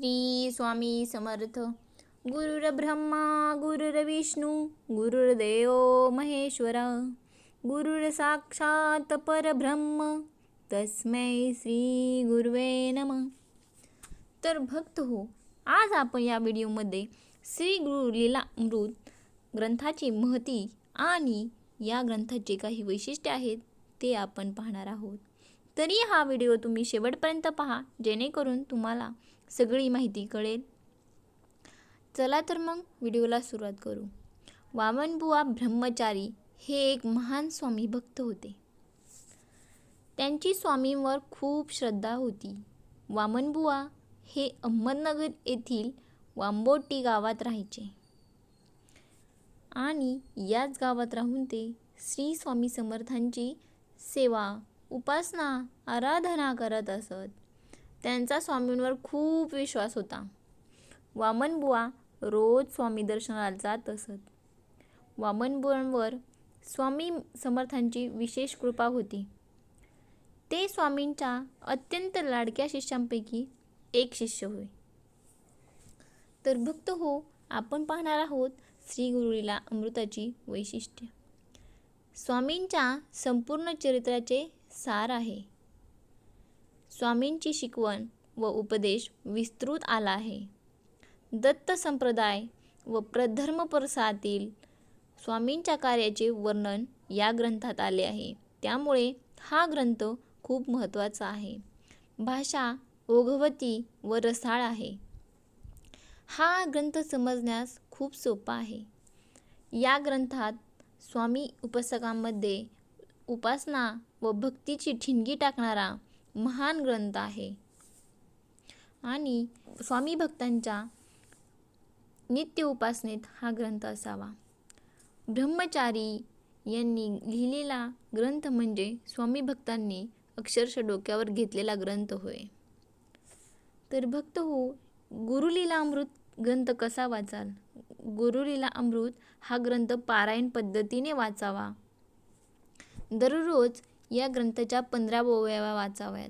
श्री स्वामी समर्थ. गुरुर्ब्रह्मा गुरुर्विष्णू गुरुर्देव महेश्वरा, गुरुर साक्षात परब्रह्म तस्मै श्री गुरुवे नमः. तर भक्त हो, आज आपण या व्हिडिओमध्ये श्री गुरु लीला अमृत ग्रंथाची महती आणि या ग्रंथाचे काही वैशिष्ट्य आहेत ते आपण पाहणार आहोत. तरी हा व्हिडिओ तुम्ही शेवटपर्यंत पहा, जेणेकरून तुम्हाला सगळी माहिती कळेल. चला तर मग व्हिडिओला सुरुवात करू. वामनबुवा ब्रह्मचारी हे एक महान स्वामी भक्त होते. त्यांची स्वामींवर खूप श्रद्धा होती. वामनबुवा हे अहमदनगर येथील वांबोटी गावात राहायचे आणि याच गावात राहून ते श्री स्वामी समर्थांची सेवा, उपासना, आराधना करत असत. त्यांचा स्वामींवर खूप विश्वास होता. वामनबुवा रोज स्वामी दर्शनाला जात असत. वामनबुवांवर स्वामी समर्थांची विशेष कृपा होती. ते स्वामींच्या अत्यंत लाडक्या शिष्यांपैकी एक शिष्य होय. तर भक्त हो, आपण पाहणार आहोत श्री गुरु लीला अमृताची वैशिष्ट्ये. स्वामींच्या संपूर्ण चरित्राचे सार आहे. स्वामींची शिकवण व उपदेश विस्तृत आला आहे. दत्त संप्रदाय व प्रधर्मप्रसारातील स्वामींच्या कार्याचे वर्णन या ग्रंथात आले आहे. त्यामुळे हा ग्रंथ खूप महत्त्वाचा आहे. भाषा ओघवती व रसाळ आहे. हा ग्रंथ समजण्यास खूप सोपा आहे. या ग्रंथात स्वामी उपासकांमध्ये उपासना व भक्तीची ठिणगी टाकणारा महान ग्रंथ आहे आणि स्वामी भक्तांच्या नित्य उपासनेत हा ग्रंथ असावा. ब्रह्मचारी यांनी लिहिलेला ग्रंथ म्हणजे स्वामी भक्तांनी अक्षरशः डोक्यावर घेतलेला ग्रंथ होय. तर भक्त हो, गुरु लीला अमृत ग्रंथ कसा वाचाल? गुरु लीला अमृत हा ग्रंथ पारायण पद्धतीने वाचावा. दररोज या ग्रंथाच्या 15 ओव्या वाचाव्यात.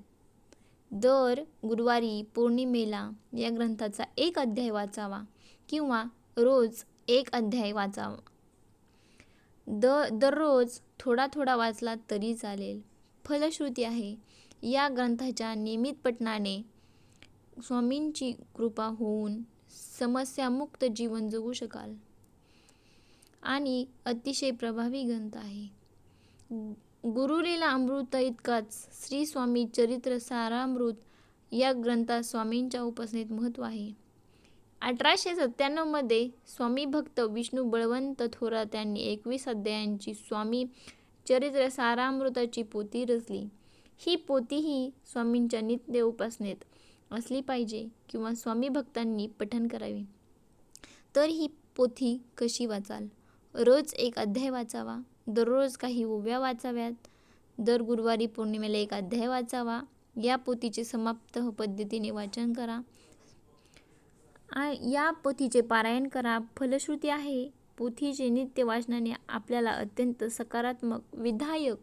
दर गुरुवारी पौर्णिमेला या ग्रंथाचा एक अध्याय वाचावा किंवा रोज एक अध्याय वाचावा. दररोज थोडा थोडा वाचला तरी चालेल. फलश्रुती आहे, या ग्रंथाच्या नियमित पठणाने स्वामींची कृपा होऊन समस्यामुक्त जीवन जगू शकाल आणि अतिशय प्रभावी ग्रंथ आहे. गुरु लीला अमृत इतकाच श्री स्वामी चरित्र सारामृत या ग्रंथात स्वामींच्या उपासनेत महत्त्व आहे. 1897 मध्ये स्वामी भक्त विष्णू बळवंत थोरात यांनी 21 अध्यायांची स्वामी चरित्र सारामृताची पोथी रचली. ही पोथीही स्वामींच्या नित्य उपासनेत असली पाहिजे किंवा स्वामी भक्तांनी पठण करावे. तर ही पोथी कशी वाचाल? रोज एक अध्याय वाचावा. दररोज काही ओव्या वाचाव्यात. दर गुरुवारी पौर्णिमेला एक अध्याय वाचावा. या पोथीचे समाप्त पद्धतीने वाचन करा. या पोथीचे पारायण करा. फलश्रुती आहे, पोथीचे नित्य वाचनाने आपल्याला अत्यंत सकारात्मक विधायक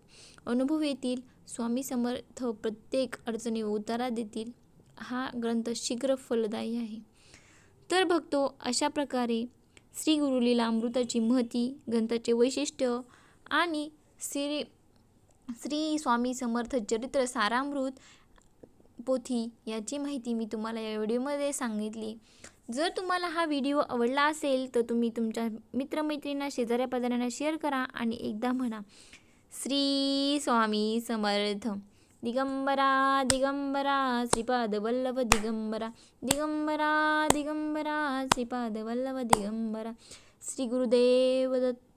अनुभव येतील. स्वामी समर्थ प्रत्येक अडचणी उतारा देतील. हा ग्रंथ शीघ्र फलदायी आहे. तर भक्तो, अशा प्रकारे श्री गुरु लीला अमृताची महती, ग्रंथाचे वैशिष्ट्य आणि श्री स्वामी समर्थ चरित्र सारामृत पोथी याची माहिती मी तुम्हाला या व्हिडिओमध्ये सांगितली. जर तुम्हाला हा व्हिडिओ आवडला असेल तर तुम्ही तुमच्या मित्रमैत्रिणींना, शेजाऱ्या पाजाऱ्यांना शेअर करा आणि एकदा म्हणा, श्री स्वामी समर्थ. दिगंबरा दिगंबरा श्रीपाद वल्लभ दिगंबरा, दिगंबरा दिगंबरा श्रीपाद वल्लभ दिगंबरा. श्री गुरुदेव दत्त.